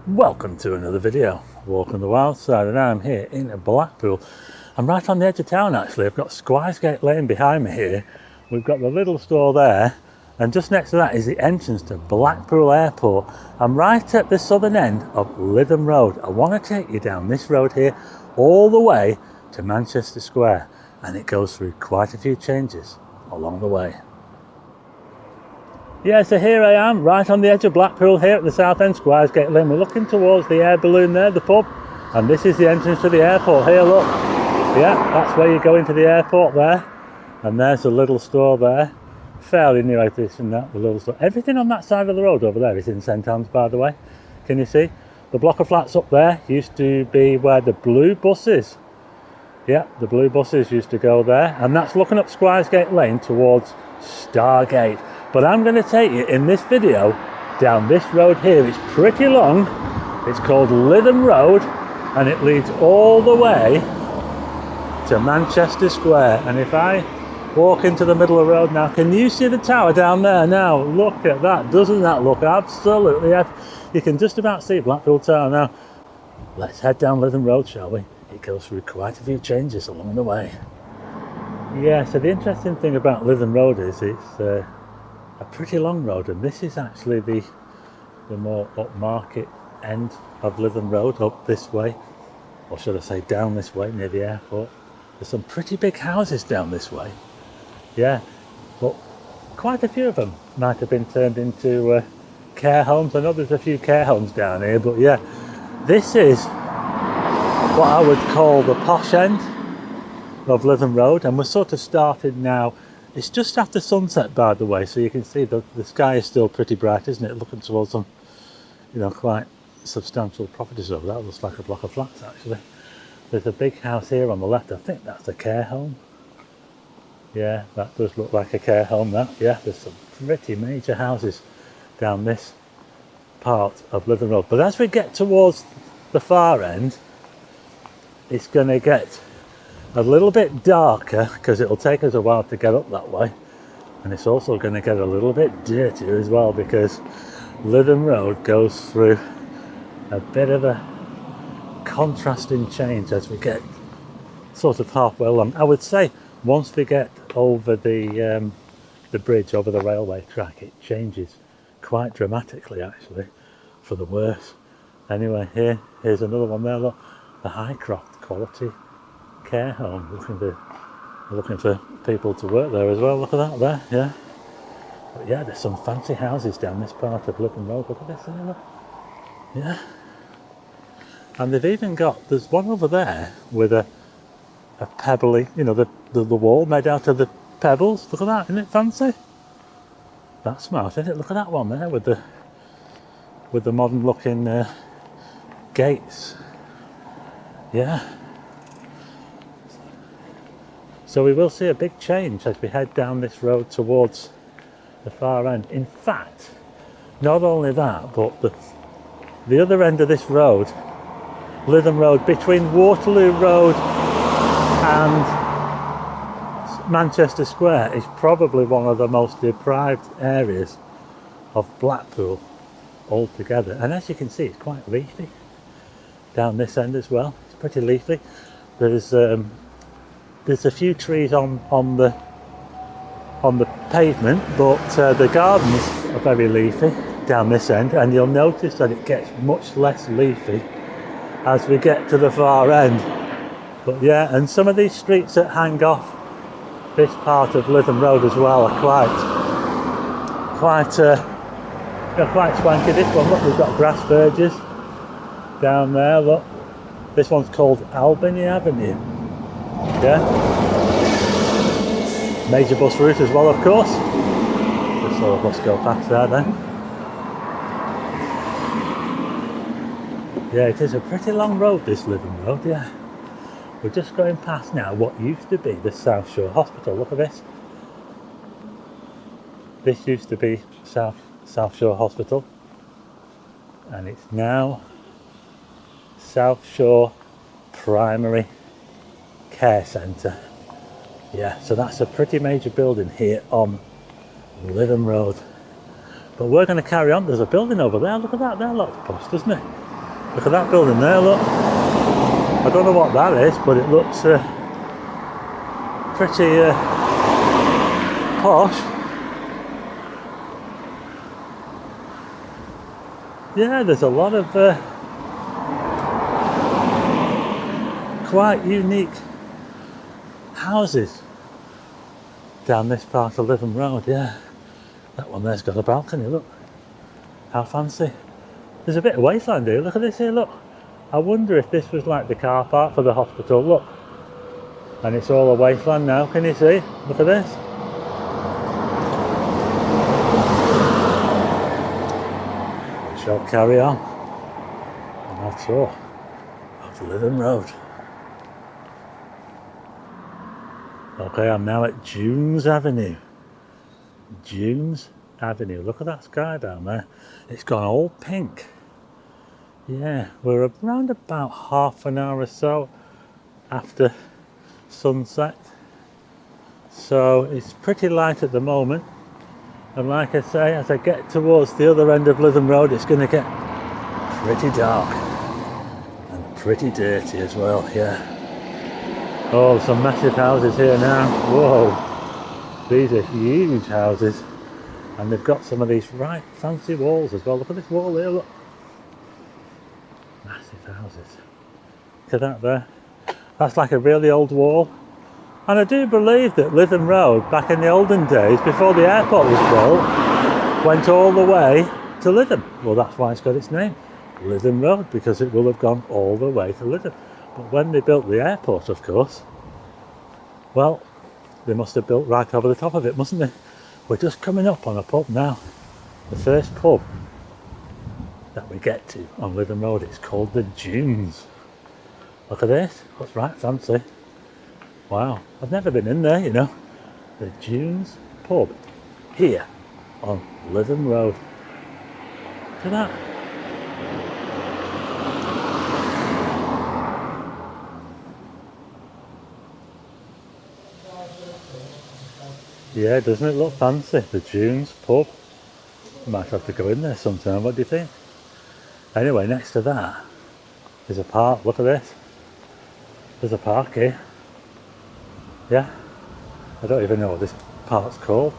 Welcome to another video, walking the wild side, and I'm here in Blackpool. I'm right on the edge of town actually. I've got Squires Lane behind me here. We've got the little store there, and just next to that is the entrance to Blackpool Airport. I'm right at the southern end of Lytham Road. I want to take you down this road here all the way to Manchester Square, and it goes through quite a few changes along the way. Yeah, so here I am, right on the edge of Blackpool here at the South End Squires Lane. We're looking towards the air balloon there, the pub, and this is the entrance to the airport here, look. Yeah, that's where you go into the airport there, and there's a little store there. Fairly new addition, that, the little store. Everything on that side of the road over there is in St Anne's, by the way. Can you see? The block of flats up there used to be where the blue buses, yeah, the blue buses used to go there, and that's looking up Squires Lane towards Stargate. But I'm going to take you in this video down this road here. It's pretty long. It's called Lytham Road, and it leads all the way to Manchester Square. And if I walk into the middle of the road now, can you see the tower down there now? Look at that. Doesn't that look absolutely epic? You can just about see Blackpool Tower now. Let's head down Lytham Road, shall we? It goes through quite a few changes along the way. Yeah, so the interesting thing about Lytham Road is it's a pretty long road, and this is actually the more upmarket end of Lytham Road, up this way, or should I say down this way near the airport. There's some pretty big houses down this way, yeah, but quite a few of them might have been turned into care homes. I know there's a few care homes down here, but yeah, this is what I would call the posh end of Lytham Road, and we're sort of started now. It's just after sunset, by the way, so you can see the sky is still pretty bright, isn't it? Looking towards some, you know, quite substantial properties over there. It looks like a block of flats, actually. There's a big house here on the left. I think that's a care home. Yeah, that does look like a care home, that. Yeah, there's some pretty major houses down this part of Lytham Road. But as we get towards the far end, it's going to get a little bit darker because it'll take us a while to get up that way, and it's also going to get a little bit dirtier as well because Lytham Road goes through a bit of a contrasting change as we get sort of halfway along. I would say once we get over the bridge over the railway track, it changes quite dramatically actually for the worse. Anyway, here's another one there, look, the Highcroft quality care home, looking for people to work there as well. Look at that there, yeah. But yeah, there's some fancy houses down this part of Lytham Road. Look at this there, look. Yeah. And they've even got, there's one over there with a pebbly, you know, the wall made out of the pebbles. Look at that, isn't it fancy? That's smart, isn't it? Look at that one there with the modern looking gates. Yeah. So we will see a big change as we head down this road towards the far end. In fact, not only that, but the other end of this road, Lytham Road, between Waterloo Road and Manchester Square, is probably one of the most deprived areas of Blackpool altogether. And as you can see, it's quite leafy down this end as well. It's pretty leafy. There's a few trees on the pavement, but the gardens are very leafy down this end, and you'll notice that it gets much less leafy as we get to the far end. But yeah, and some of these streets that hang off this part of Lytham Road as well are quite swanky. This one, look, we've got grass verges down there. Look, this one's called Albany Avenue. Yeah, major bus route as well, of course. Just saw a bus go past there then. Yeah, it is a pretty long road, this Lytham Road, yeah. We're just going past now what used to be the South Shore Hospital. Look at this. This used to be South Shore Hospital, and it's now South Shore Primary Care Centre. Yeah, so that's a pretty major building here on Lytham Road. But we're going to carry on. There's a building over there. Look at that. That looks posh, doesn't it? Look at that building there, look. I don't know what that is, but it looks pretty posh. Yeah, there's a lot of quite unique houses down this part of Lytham Road, yeah. That one there's got a balcony, look. How fancy. There's a bit of wasteland here, look at this here, look. I wonder if this was like the car park for the hospital, look. And it's all a wasteland now, can you see? Look at this. We shall carry on on our tour of Lytham Road. Okay, I'm now at Dunes Avenue. Dunes Avenue. Look at that sky down there. It's gone all pink. Yeah, we're around about half an hour or so after sunset. So it's pretty light at the moment. And like I say, as I get towards the other end of Lytham Road, it's going to get pretty dark. And pretty dirty as well, yeah. Oh, some massive houses here now. Whoa, these are huge houses, and they've got some of these right fancy walls as well. Look at this wall here, look. Massive houses. Look at that there. That's like a really old wall. And I do believe that Lytham Road, back in the olden days, before the airport was built, went all the way to Lytham. Well, that's why it's got its name, Lytham Road, because it will have gone all the way to Lytham. But when they built the airport, of course, well, they must have built right over the top of it, mustn't they? We're just coming up on a pub now. The first pub that we get to on Lytham Road, it's called the Dunes. Look at this, looks right fancy. Wow, I've never been in there, you know. The Dunes pub, here on Lytham Road. Look at that. Yeah, doesn't it look fancy? The Dunes pub. Might have to go in there sometime, what do you think? Anyway, next to that is a park. Look at this. There's a park here. Yeah. I don't even know what this park's called.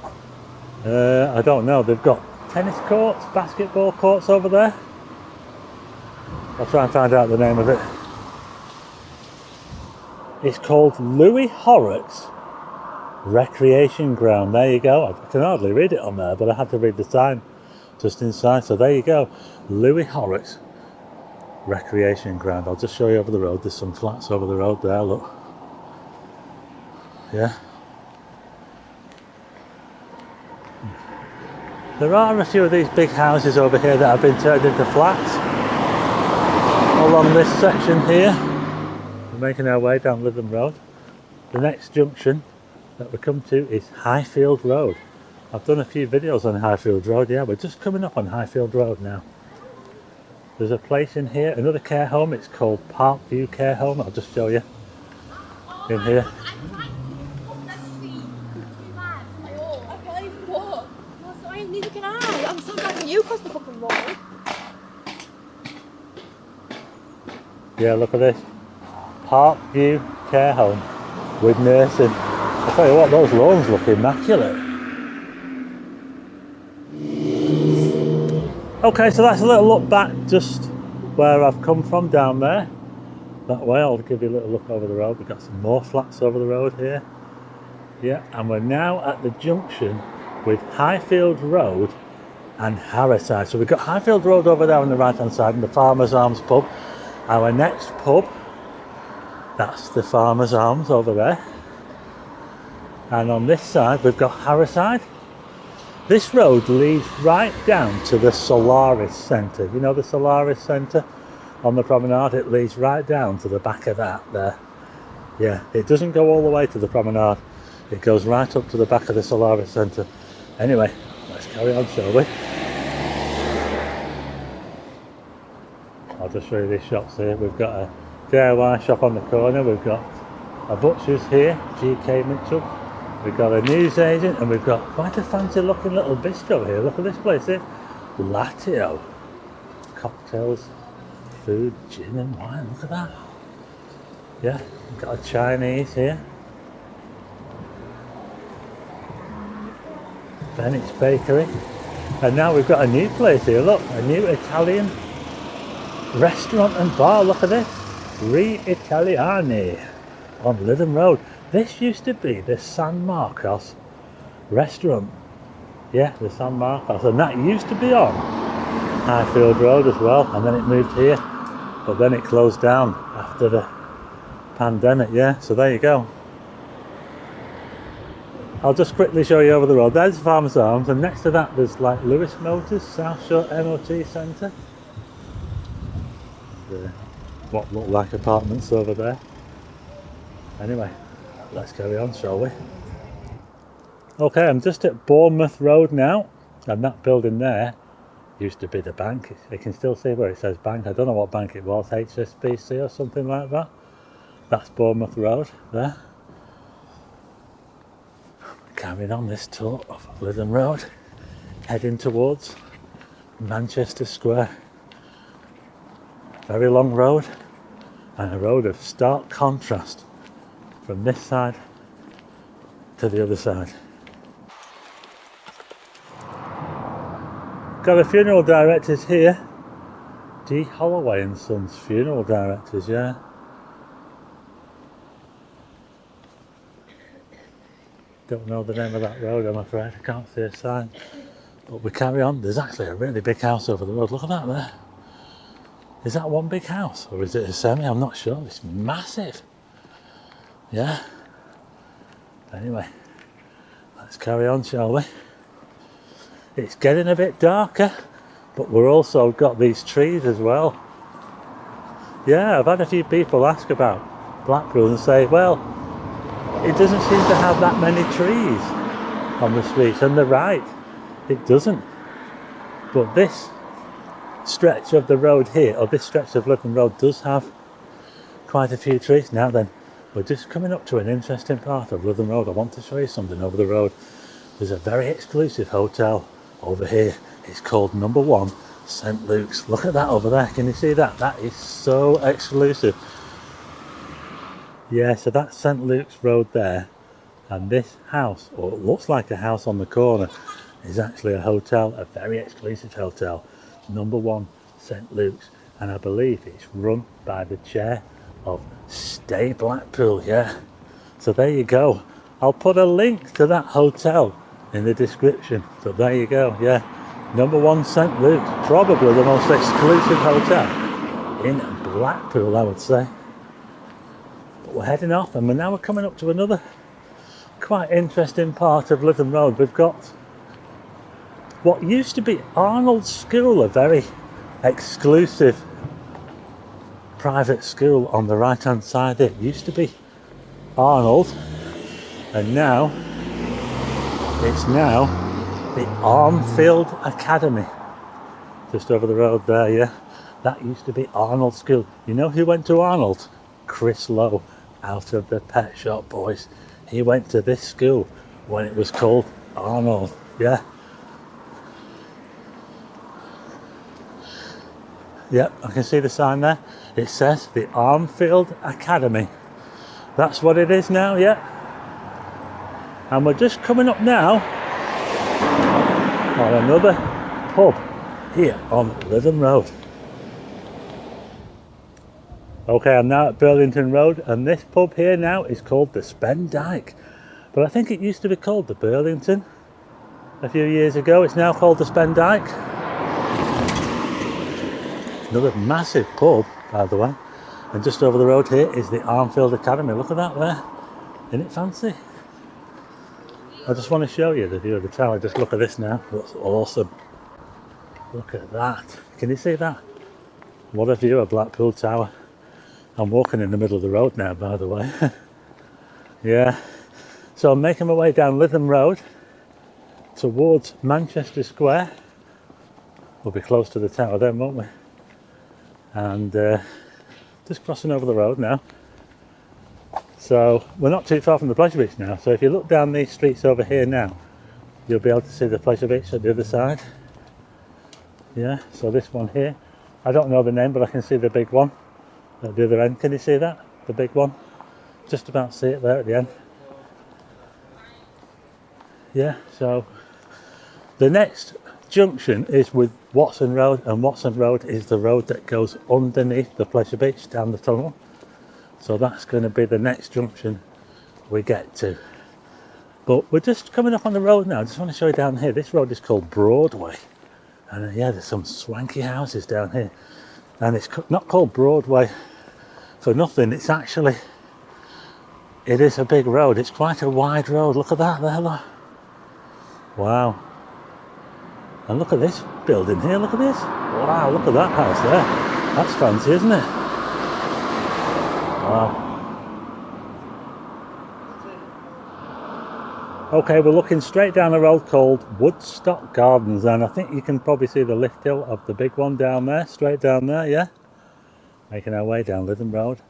I don't know. They've got tennis courts, basketball courts over there. I'll try and find out the name of it. It's called Louis Horrocks Recreation Ground. There you go. I can hardly read it on there, but I had to read the sign just inside. So there you go. Louis Horrocks Recreation Ground. I'll just show you over the road. There's some flats over the road there, look. Yeah. There are a few of these big houses over here that have been turned into flats along this section here. We're making our way down Lytham Road. The next junction that we come to is Highfield Road. I've done a few videos on Highfield Road, yeah, we're just coming up on Highfield Road now. There's a place in here, another care home, it's called Parkview Care Home. I'll just show you in here. Neither can I. I'm so glad that you crossed the fucking road. Yeah, look at this. Parkview Care Home with nursing. I'll tell you what, those lawns look immaculate. Okay, so that's a little look back just where I've come from down there. That way, I'll give you a little look over the road. We've got some more flats over the road here. Yeah, and we're now at the junction with Highfield Road and Harriside. So we've got Highfield Road over there on the right hand side and the Farmer's Arms pub. Our next pub, that's the Farmer's Arms over there. And on this side we've got Harriside. This road leads right down to the Solaris Centre. You know the Solaris Centre on the promenade? It leads right down to the back of that there. Yeah, it doesn't go all the way to the promenade. It goes right up to the back of the Solaris Centre. Anyway, let's carry on, shall we? I'll just show you these shops here. We've got a DIY shop on the corner. We've got a butcher's here, GK Mitchell. We've got a newsagent, and we've got quite a fancy looking little bistro here. Look at this place here. Latio. Cocktails food, gin and wine, look at that. Yeah, we've got a Chinese here. Bennett's Bakery. And now we've got a new place here, look, a new Italian restaurant and bar, look at this. Re Italiani on Lytham Road. This used to be the San Marcos restaurant. Yeah, the San Marcos, and that used to be on Highfield Road as well, and then it moved here, but then it closed down after the pandemic, yeah, so there you go. I'll just quickly show you over the road. There's Farmers Arms, and next to that there's like Lewis Motors, South Shore MOT Centre. What look like apartments over there. Anyway, let's carry on, shall we? Okay, I'm just at Bournemouth Road now, and that building there used to be the bank. You can still see where it says bank. I don't know what bank it was, HSBC or something like that. That's Bournemouth Road there. Carrying on this tour of Lytham Road, heading towards Manchester Square. Very long road, and a road of stark contrast from this side to the other side. Got a funeral directors here. D. Holloway and Sons funeral directors, yeah. Don't know the name of that road, I'm afraid. I can't see a sign. But we carry on. There's actually a really big house over the road. Look at that there. Is that one big house? Or is it a semi? I'm not sure. It's massive. Yeah. Anyway, let's carry on, shall we? It's getting a bit darker, but we're also got these trees as well. Yeah, I've had a few people ask about Blackpool and say, well, it doesn't seem to have that many trees on the streets, and they're right, it doesn't. But this stretch of the road here, or this stretch of Lytham Road, does have quite a few trees. Now then, we're just coming up to an interesting part of Lytham Road. I want to show you something over the road. There's a very exclusive hotel over here. It's called Number 1 St Luke's. Look at that over there, can you see that? That is so exclusive. Yeah, so that's St Luke's Road there, and this house, or it looks like a house on the corner, is actually a hotel, a very exclusive hotel, Number 1 St Luke's, and I believe it's run by the chair of Stay Blackpool, yeah. So there you go. I'll put a link to that hotel in the description, but there you go, yeah. Number 1 St Luke's, probably the most exclusive hotel in Blackpool, I would say. We're heading off, and now we're coming up to another quite interesting part of Lytham Road. We've got what used to be Arnold School, a very exclusive private school on the right hand side there. It used to be Arnold, and now it's the Armfield Academy, just over the road there, yeah. That used to be Arnold School. You know who went to Arnold? Chris Lowe, out of the Pet Shop Boys. He went to this school when it was called Arnold, yeah. Yep, I can see the sign there. It says the Armfield Academy. That's what it is now, yeah. And we're just coming up now on another pub here on Lytham Road. Okay, I'm now at Burlington Road, and this pub here now is called the Spendyke. But I think it used to be called the Burlington a few years ago. It's now called the Spendyke. Another massive pub, by the way. And just over the road here is the Armfield Academy. Look at that there. Isn't it fancy? I just want to show you the view of the tower. Just look at this now. Looks awesome. Look at that. Can you see that? What a view of Blackpool Tower. I'm walking in the middle of the road now, by the way. Yeah. So I'm making my way down Lytham Road towards Manchester Square. We'll be close to the tower then, won't we? And just crossing over the road now. So we're not too far from the Pleasure Beach now. So if you look down these streets over here now, you'll be able to see the Pleasure Beach at the other side. Yeah, so this one here, I don't know the name, but I can see the big one at the other end. Can you see that? The big one? Just about see it there at the end. Yeah, so the next junction is with Watson Road, and Watson Road is the road that goes underneath the pleasure beach down the tunnel. So that's going to be the next junction we get to. But we're just coming up on the road now. I just want to show you down here. This road is called Broadway. And yeah, there's some swanky houses down here. And it's not called Broadway for nothing. It's actually, it is a big road. It's quite a wide road. Look at that there, look. Wow. And look at this building here. Look at this. Wow, look at that house there. That's fancy, isn't it? Wow. Okay, we're looking straight down a road called Woodstock Gardens, and I think you can probably see the lift hill of the big one down there, straight down there, yeah? Making our way down Lytham Road.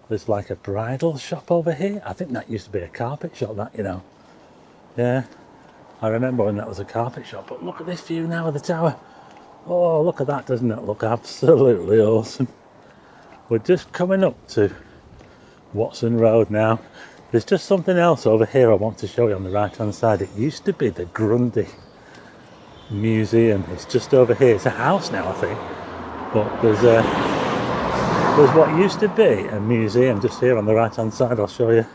There's like a bridal shop over here. I think that used to be a carpet shop, that, you know. Yeah, I remember when that was a carpet shop, but look at this view now of the tower. Oh, look at that, doesn't it look absolutely awesome? We're just coming up to Watson Road now. There's just something else over here I want to show you on the right hand side. It used to be the Grundy Museum. It's just over here. It's a house now, I think. But there's what used to be a museum just here on the right hand side. I'll show you.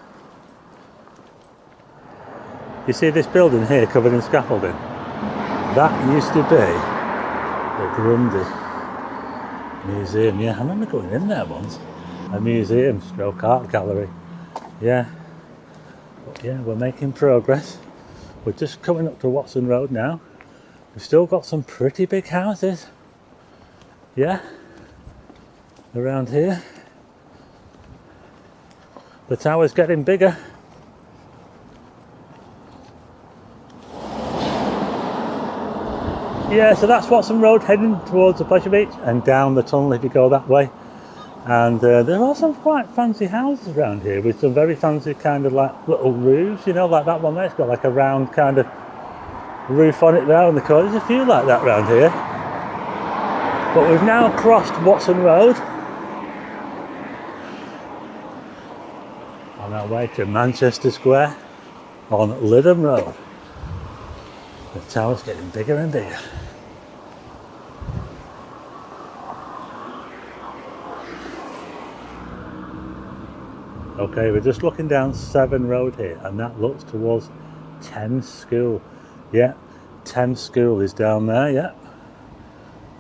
You see this building here covered in scaffolding? That used to be the Grundy Museum. Yeah, I remember going in there once. A museum stroke art gallery. Yeah. Yeah, we're making progress. We're just coming up to Watson Road now. We've still got some pretty big houses. Yeah, around here. The tower's getting bigger. Yeah, so that's Watson Road heading towards the pleasure beach and down the tunnel if you go that way. And there are some quite fancy houses around here with some very fancy kind of like little roofs, you know, like that one there. It's got like a round kind of roof on it there on the corner. There's a few like that around here. But we've now crossed Watson Road on our way to Manchester Square on Lytham Road. The tower's getting bigger and bigger. Okay, we're just looking down Severn Road here, and that looks towards Thames School. Yeah, Thames School is down there, yeah.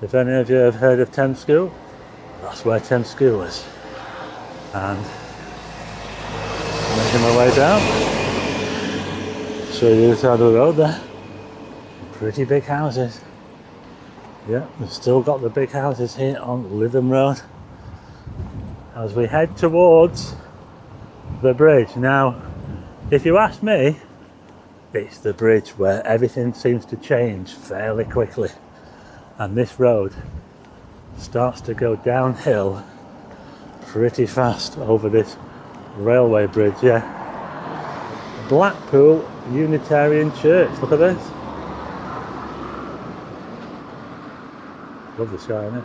If any of you have heard of Thames School, that's where Thames School is. And making my way down. Show you the other side of the road there. Pretty big houses. Yeah, we've still got the big houses here on Lytham Road. As we head towards the bridge. Now, if you ask me, it's the bridge where everything seems to change fairly quickly, and this road starts to go downhill pretty fast over this railway bridge. Yeah, Blackpool Unitarian Church, look at this. Love the sky, isn't it?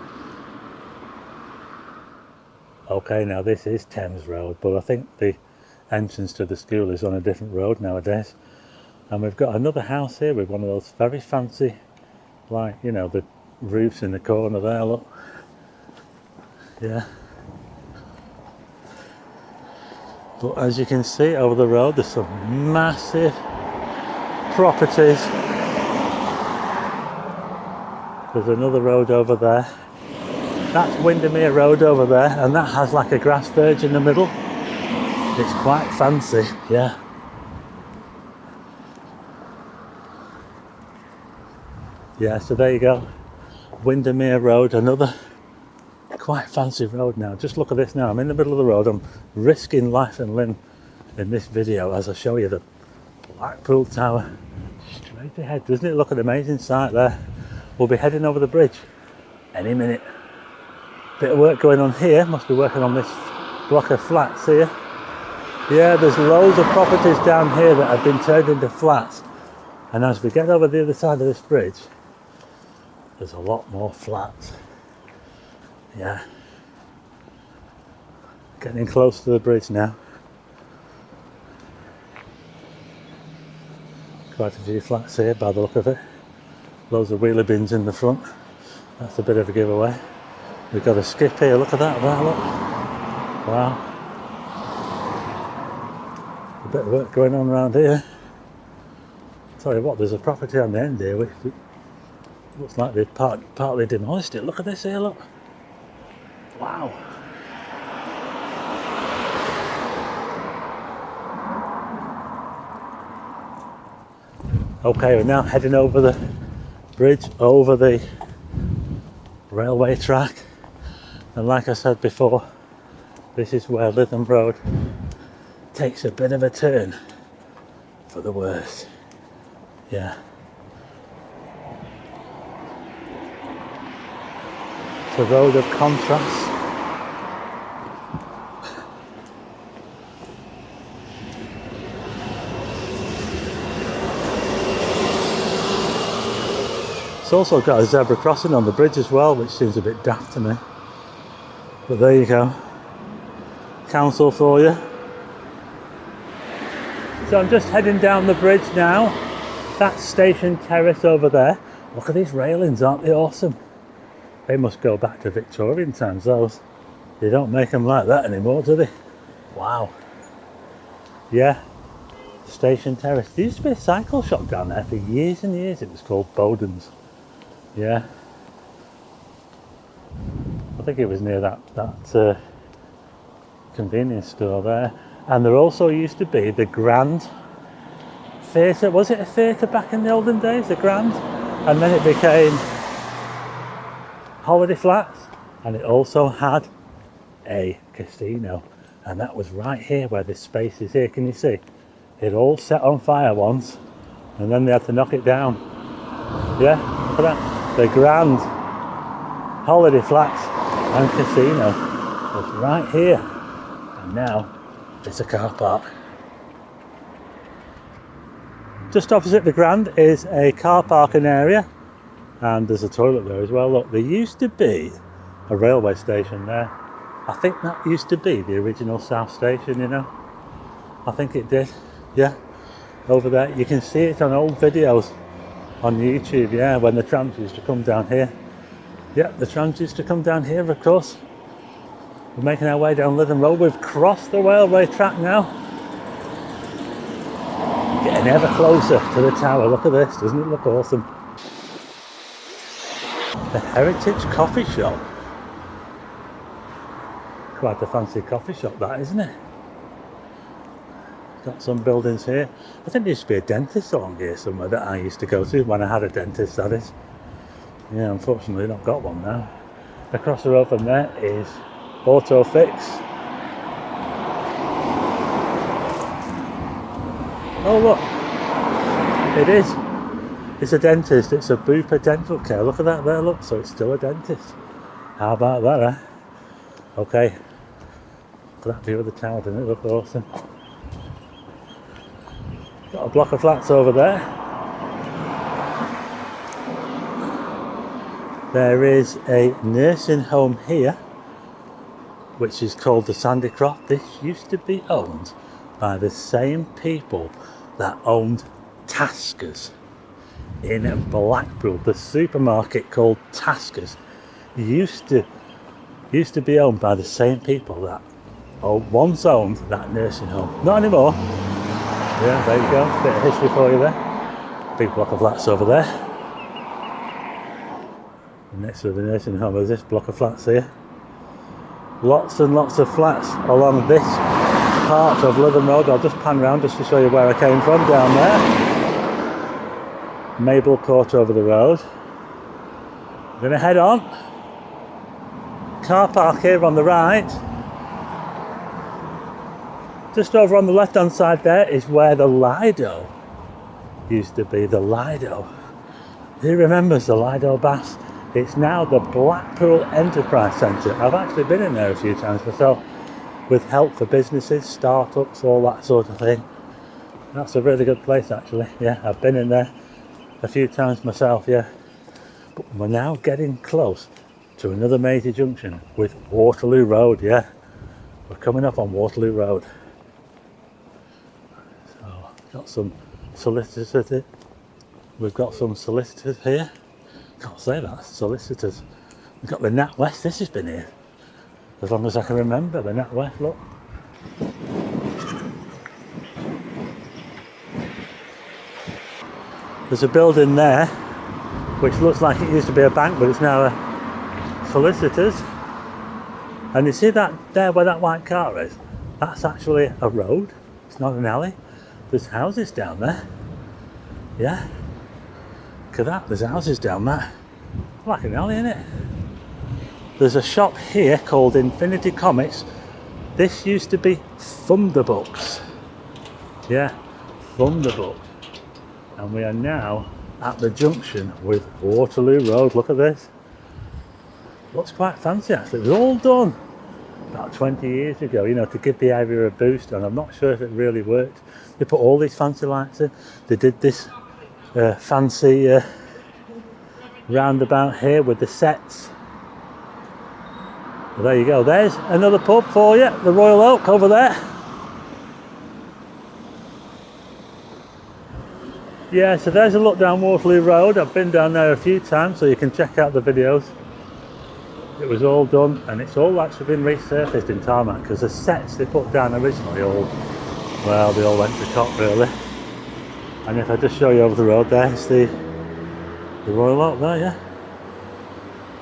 Okay, now this is Thames Road, but I think the entrance to the school is on a different road nowadays. And we've got another house here with one of those very fancy, like, you know, the roofs in the corner there, look. Yeah. But as you can see over the road, there's some massive properties. There's another road over there. That's Windermere Road over there, and that has like a grass verge in the middle. It's quite fancy, yeah. Yeah, so there you go. Windermere Road, another quite fancy road now. Just look at this now. I'm in the middle of the road. I'm risking life and limb in this video as I show you the Blackpool Tower straight ahead. Doesn't it look an amazing sight there? We'll be heading over the bridge any minute. Bit of work going on here. Must be working on this block of flats here. Yeah, there's loads of properties down here that have been turned into flats. And as we get over the other side of this bridge, there's a lot more flats. Yeah. Getting close to the bridge now. Quite a few flats here by the look of it. Loads of wheelie bins in the front. That's a bit of a giveaway. We've got a skip here, look at that, look. Wow. A bit of work going on around here. Tell you what, there's a property on the end here which looks like they've partly demolished it. Look at this here, look. Wow. Okay, we're now heading over the bridge, over the railway track. And like I said before, this is where Lytham Road takes a bit of a turn for the worse. Yeah. It's a road of contrasts. It's also got a zebra crossing on the bridge as well, which seems a bit daft to me. But there you go. Council for you. So I'm just heading down the bridge now. That's Station Terrace over there. Look at these railings, aren't they awesome? They must go back to Victorian times, those. They don't make them like that anymore, do they? Wow. Yeah. Station Terrace. There used to be a cycle shop down there for years and years. It was called Bowden's. Yeah. I think it was near that convenience store there. And there also used to be the Grand Theatre. Was it a theatre back in the olden days, the Grand? And then it became Holiday Flats. And it also had a casino. And that was right here where this space is here. Can you see? It all set on fire once. And then they had to knock it down. Yeah, look at that. The Grand Holiday Flats and Casino was right here, and now it's a car park. Just opposite the Grand is a car parking area, and there's a toilet there as well. Look, there used to be a railway station there. I think that used to be the original South Station, you know. I think it did, yeah. Over there, you can see it on old videos on YouTube, yeah, when the trams used to come down here. Yeah, the trams used to come down here, of course. We're making our way down Lytham Road. We've crossed the railway track now. Getting ever closer to the tower. Look at this, doesn't it look awesome? The Heritage Coffee Shop. Quite a fancy coffee shop that, isn't it? Got some buildings here. I think there used to be a dentist along here somewhere that I used to go to when I had a dentist, that is. Yeah, unfortunately not got one now. Across the road from there is Auto Fix. Oh look, it is. It's a dentist, it's a Bupa Dental Care. Look at that there, look, so it's still a dentist. How about that, eh? Okay. Look at that view of the tower, doesn't it look awesome? Got a block of flats over there. There is a nursing home here, which is called the Sandycroft. This used to be owned by the same people that owned Taskers in Blackpool. The supermarket called Taskers used to be owned by the same people that once owned that nursing home. Not anymore. Yeah, there you go. A bit of history for you there. Big block of flats over there. And next to the nursing home is this block of flats here. Lots and lots of flats along this part of Lytham Road. I'll just pan round just to show you where I came from down there. Mabel Court over the road. I'm going to head on. Car park here on the right. Just over on the left hand side there is where the Lido used to be, the Lido. Who remembers the Lido baths? It's now the Blackpool Enterprise Centre. I've actually been in there a few times myself with help for businesses, startups, all that sort of thing. That's a really good place actually. Yeah, I've been in there a few times myself, yeah. But we're now getting close to another major junction with Waterloo Road. Yeah, we're coming up on Waterloo Road. So got some solicitors here. We've got some solicitors here. Can't say that, solicitors. We've got the NatWest. This has been here as long as I can remember. The NatWest, look. There's a building there which looks like it used to be a bank, but it's now a solicitors. And you see that there where that white car is? That's actually a road. It's not an alley. There's houses down there. Yeah. Look at that. There's houses down there. Like an alley, innit? There's a shop here called Infinity Comics. This used to be Thunderbooks. Yeah, Thunderbooks. And we are now at the junction with Waterloo Road. Look at this. Looks quite fancy actually. It was all done about 20 years ago, you know, to give the area a boost, and I'm not sure if it really worked. They put all these fancy lights in. They did this fancy roundabout here with the sets. Well, there you go. There's another pub for you, the Royal Oak over there. Yeah, so there's a look down Waterloo Road. I've been down there a few times, so you can check out the videos. It was all done, and it's all actually been resurfaced in tarmac, because the sets they put down originally well, they all went to cop really. And if I just show you over the road, there's the Royal Oak there, yeah.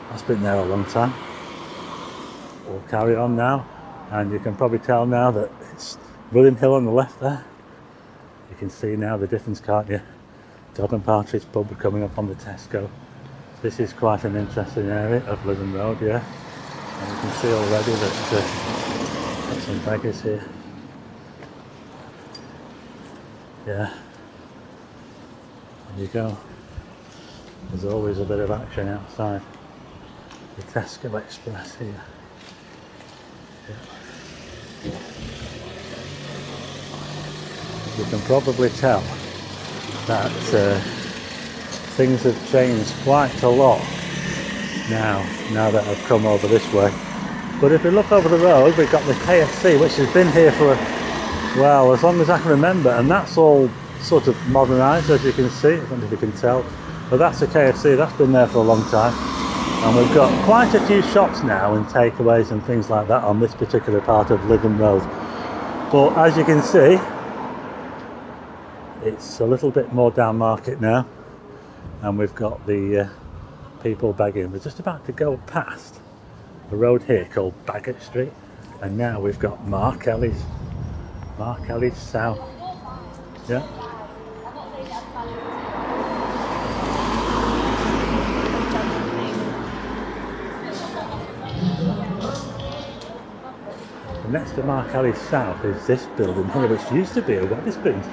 That's been there a long time. We'll carry on now, and you can probably tell now that it's William Hill on the left there. You can see now the difference, can't you? Dog and Partridge pub are coming up on the Tesco. This is quite an interesting area of Lytham Road, yeah. And you can see already that got some beggars here. Yeah. There you go. There's always a bit of action outside the Tesco Express here. Yeah. You can probably tell that things have changed quite a lot now that I've come over this way. But if we look over the road, we've got the KFC, which has been here for, well, as long as I can remember, and that's all sort of modernised, as you can see. I don't know if you can tell, but that's the KFC. That's been there for a long time, and we've got quite a few shops now and takeaways and things like that on this particular part of Lytham Road. But as you can see, it's a little bit more down market now, and we've got the people begging. We're just about to go past a road here called Bagot Street, and now we've got Mark Ellie's South. Yeah. And next to Mark Ellie's South is this building here, which used to be a Wetherspoons.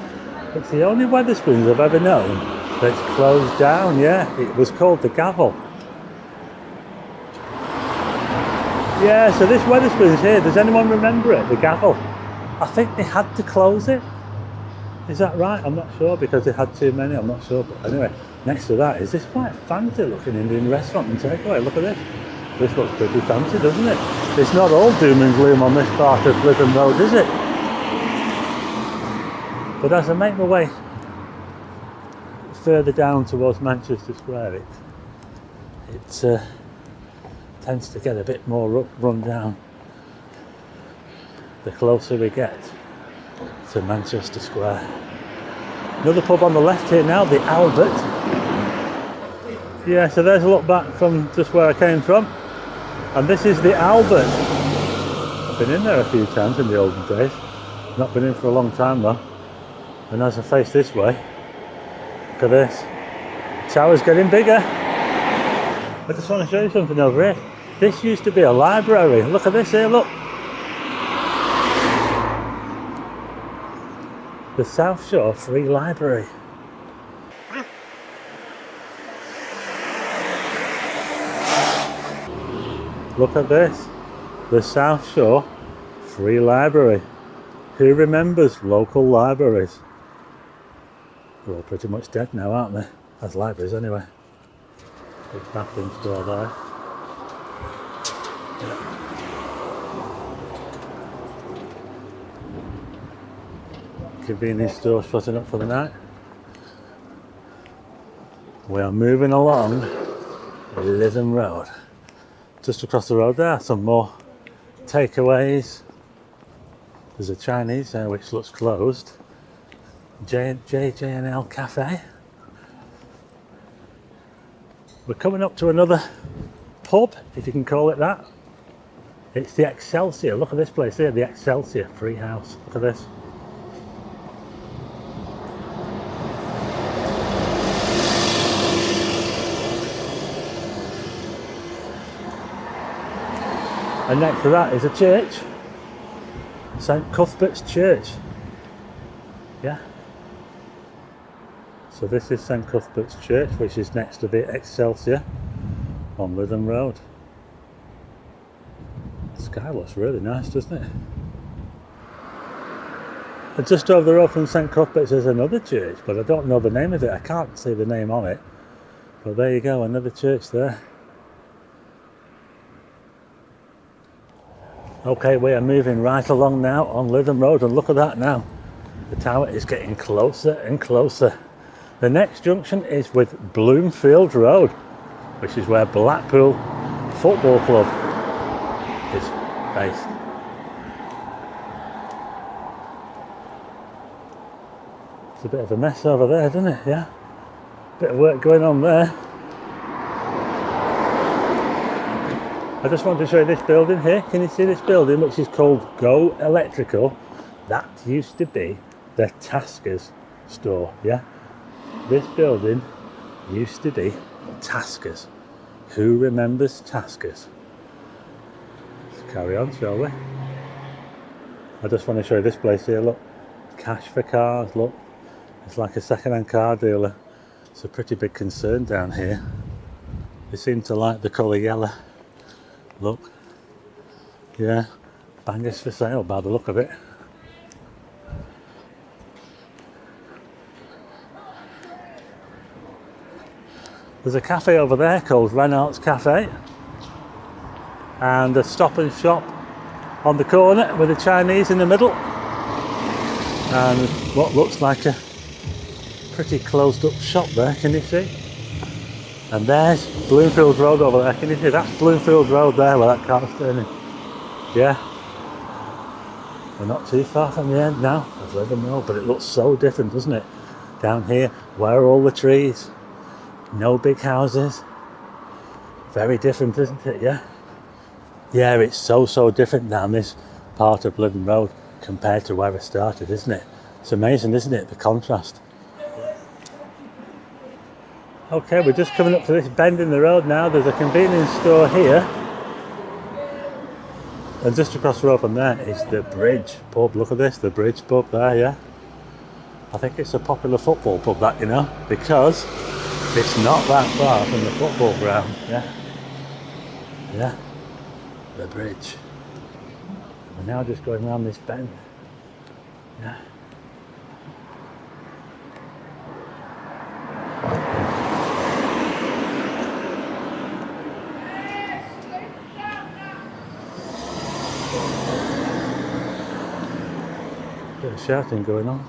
It's the only Wetherspoons I've ever known that's closed down, yeah. It was called the Gavel. Yeah, so this Wetherspoons here, does anyone remember it, the Gavel? I think they had to close it. Is that right? I'm not sure, because they had too many, I'm not sure. But anyway, next to that is this quite fancy looking Indian restaurant and takeaway. Look at this. This looks pretty fancy, doesn't it? It's not all doom and gloom on this part of Lytham Road, is it? But as I make my way further down towards Manchester Square, it tends to get a bit more run down the closer we get to Manchester Square. Another pub on the left here now, the Albert. Yeah, so there's a look back from just where I came from, and this is the Albert. I've been in there a few times in the olden days, not been in for a long time though. And as I face this way, look at this. The tower's getting bigger. I just want to show you something over here. This used to be a library. Look at this here, look. The South Shore Free Library. Look at this. The South Shore Free Library. Who remembers local libraries? They're all pretty much dead now, aren't they? As libraries anyway. Big bathroom store there. Convenience store shutting up for the night. We are moving along Lytham Road. Just across the road there, some more takeaways. There's a Chinese there which looks closed. JJL Cafe. We're coming up to another pub, if you can call it that. It's the Excelsior. Look at this place here, the Excelsior Free House. Look at this. And next to that is a church, St Cuthbert's Church. Yeah. So this is St Cuthbert's Church, which is next to the Excelsior on Lytham Road. The sky looks really nice, doesn't it? And just over the road from St Cuthbert's is another church, but I don't know the name of it. I can't see the name on it. But there you go, another church there. Okay, we are moving right along now on Lytham Road, and look at that now. The tower is getting closer and closer. The next junction is with Bloomfield Road, which is where Blackpool Football Club is based. It's a bit of a mess over there, isn't it? Yeah. Bit of work going on there. I just want to show you this building here. Can you see this building, which is called Go Electrical? That used to be the Taskers store, yeah? This building used to be Taskers. Who remembers Taskers? Let's carry on, shall we? I just want to show you this place here, look. Cash for cars, look. It's like a second-hand car dealer. It's a pretty big concern down here. They seem to like the colour yellow. Look, yeah, bangers for sale by the look of it. There's a cafe over there called Reynolds Cafe, and a stop and shop on the corner with a Chinese in the middle, and what looks like a pretty closed up shop there, can you see? And there's Bloomfield Road over there. Can you see? That's Bloomfield Road there where that car's turning. Yeah. We're not too far from the end now of Lytham Road, but it looks so different, doesn't it? Down here, where are all the trees? No big houses. Very different, isn't it? Yeah. Yeah, it's so different down this part of Lytham Road compared to where it started, isn't it? It's amazing, isn't it? The contrast. Okay, we're just coming up to this bend in the road now. There's a convenience store here. And just across the road from there is the Bridge pub. Look at this, the Bridge pub there, yeah. I think it's a popular football pub, that, you know, because it's not that far from the football ground, yeah. Yeah, the Bridge. We're now just going around this bend. Yeah. Bit of shouting going on.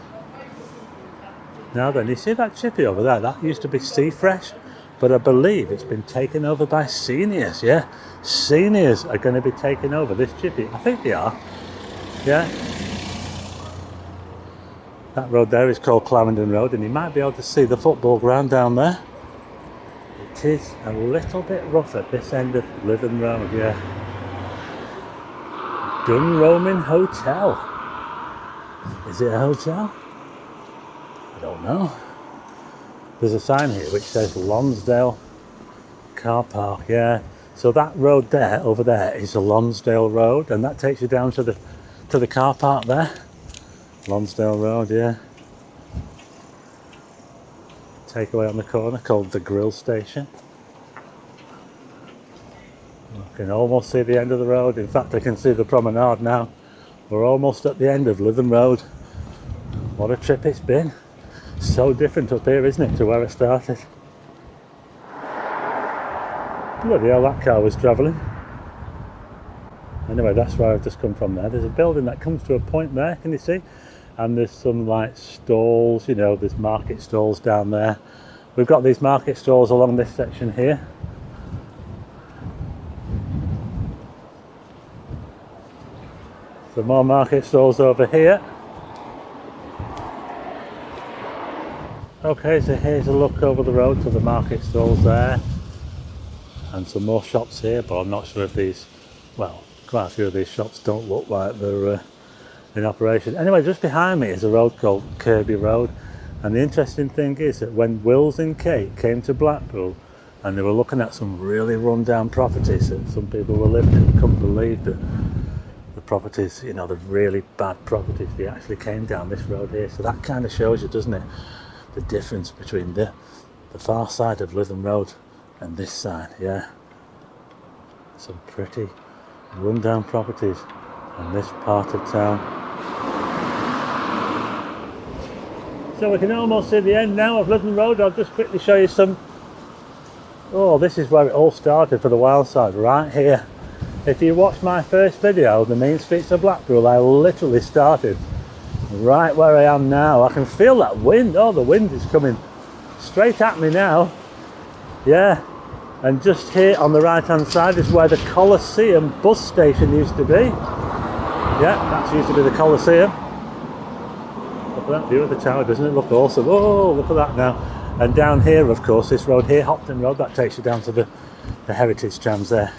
Now then, you see that chippy over there? That used to be Sea Fresh, but I believe it's been taken over by seniors, yeah? Seniors are going to be taking over this chippy. I think they are, yeah? That road there is called Clarendon Road, and you might be able to see the football ground down there. It is a little bit rough at this end of Lytham Road, yeah. Dunroman Hotel. Is it a hotel? I don't know. There's a sign here which says Lonsdale Car Park, yeah. So that road there, over there, is the Lonsdale Road, and that takes you down to the car park there. Lonsdale Road, yeah. Takeaway on the corner called the Grill Station. I can almost see the end of the road. In fact, I can see the promenade now. We're almost at the end of Lytham Road. What a trip it's been. So different up here, isn't it, to where it started. Bloody hell, that car was travelling. Anyway, that's where I've just come from there. There's a building that comes to a point there, can you see? And there's some like stalls, you know, there's market stalls down there. We've got these market stalls along this section here. Some more market stalls over here. Okay, so here's a look over the road to the market stalls there. And some more shops here, but I'm not sure if these, well, quite a few of these shops don't look like they're in operation. Anyway, just behind me is a road called Kirby Road, and the interesting thing is that when Wills and Kate came to Blackpool and they were looking at some really run down properties that some people were living in, couldn't believe that the properties, you know, the really bad properties, they actually came down this road here. So that kind of shows you, doesn't it, the difference between the far side of Lytham Road and this side. Yeah, some pretty run down properties in this part of town. So we can almost see the end now of Lytham Road. I'll just quickly show you some. Oh, this is where it all started for the wild side, right here. If you watch my first video, the main streets of Blackpool, I literally started right where I am now. I can feel that wind. Oh, the wind is coming straight at me now. Yeah, and just here on the right hand side is where the Coliseum bus station used to be. Yeah, that used to be the Coliseum. Look at that view of the tower, doesn't it look awesome? Oh, look at that now. And down here, of course, this road here, Hopton Road, that takes you down to the heritage trams there.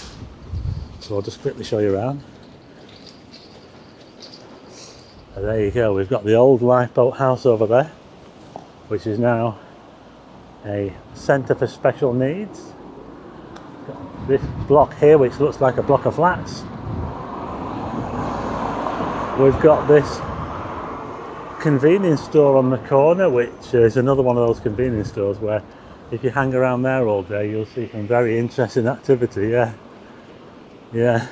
So I'll just quickly show you around. And there you go, we've got the old lifeboat house over there, which is now a centre for special needs. Got this block here, which looks like a block of flats. We've got this convenience store on the corner, which is another one of those convenience stores where if you hang around there all day you'll see some very interesting activity. Yeah.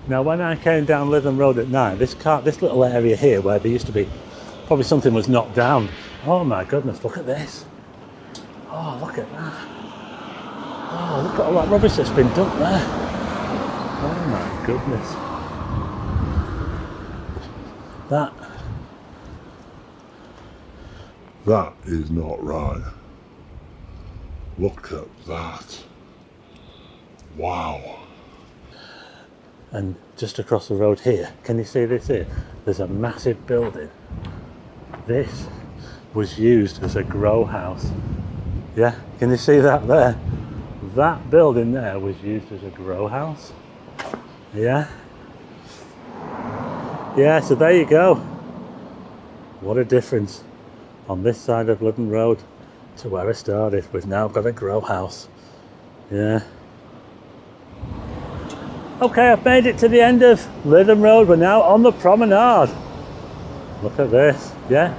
Now when I came down Lytham Road at night, this little area here where there used to be probably something was knocked down. Oh my goodness, look at this. Oh, look at that. Oh, look at all that rubbish that's been dumped there. Oh my goodness. That is not right. Look at that. Wow. And just across the road here, can you see this here? There's a massive building. This was used as a grow house. Yeah, can you see that there? That building there was used as a grow house. Yeah. Yeah, so there you go. What a difference on this side of Lytham Road to where I started. We've now got a grow house. Yeah. Okay, I've made it to the end of Lytham Road. We're now on the promenade. Look at this, yeah.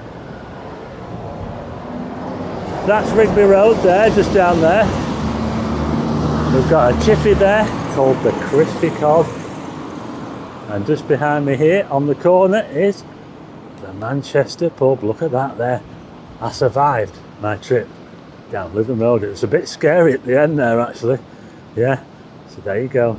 That's Rigby Road there, just down there. We've got a chippy there called the Crispy Cod. And just behind me here on the corner is the Manchester pub. Look at that there. I survived my trip down Lytham Road. It was a bit scary at the end there actually. Yeah, so there you go.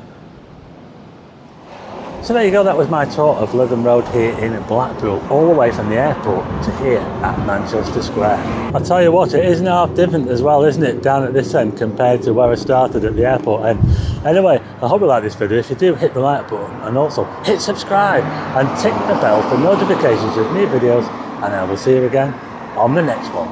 So there you go, that was my tour of Lytham Road here in Blackpool, all the way from the airport to here at Manchester Square. I'll tell you what, it isn't half different as well, isn't it, down at this end compared to where I started at the airport end. Anyway, I hope you like this video. If you do, hit the like button and also hit subscribe and tick the bell for notifications of new videos, and I will see you again on the next one.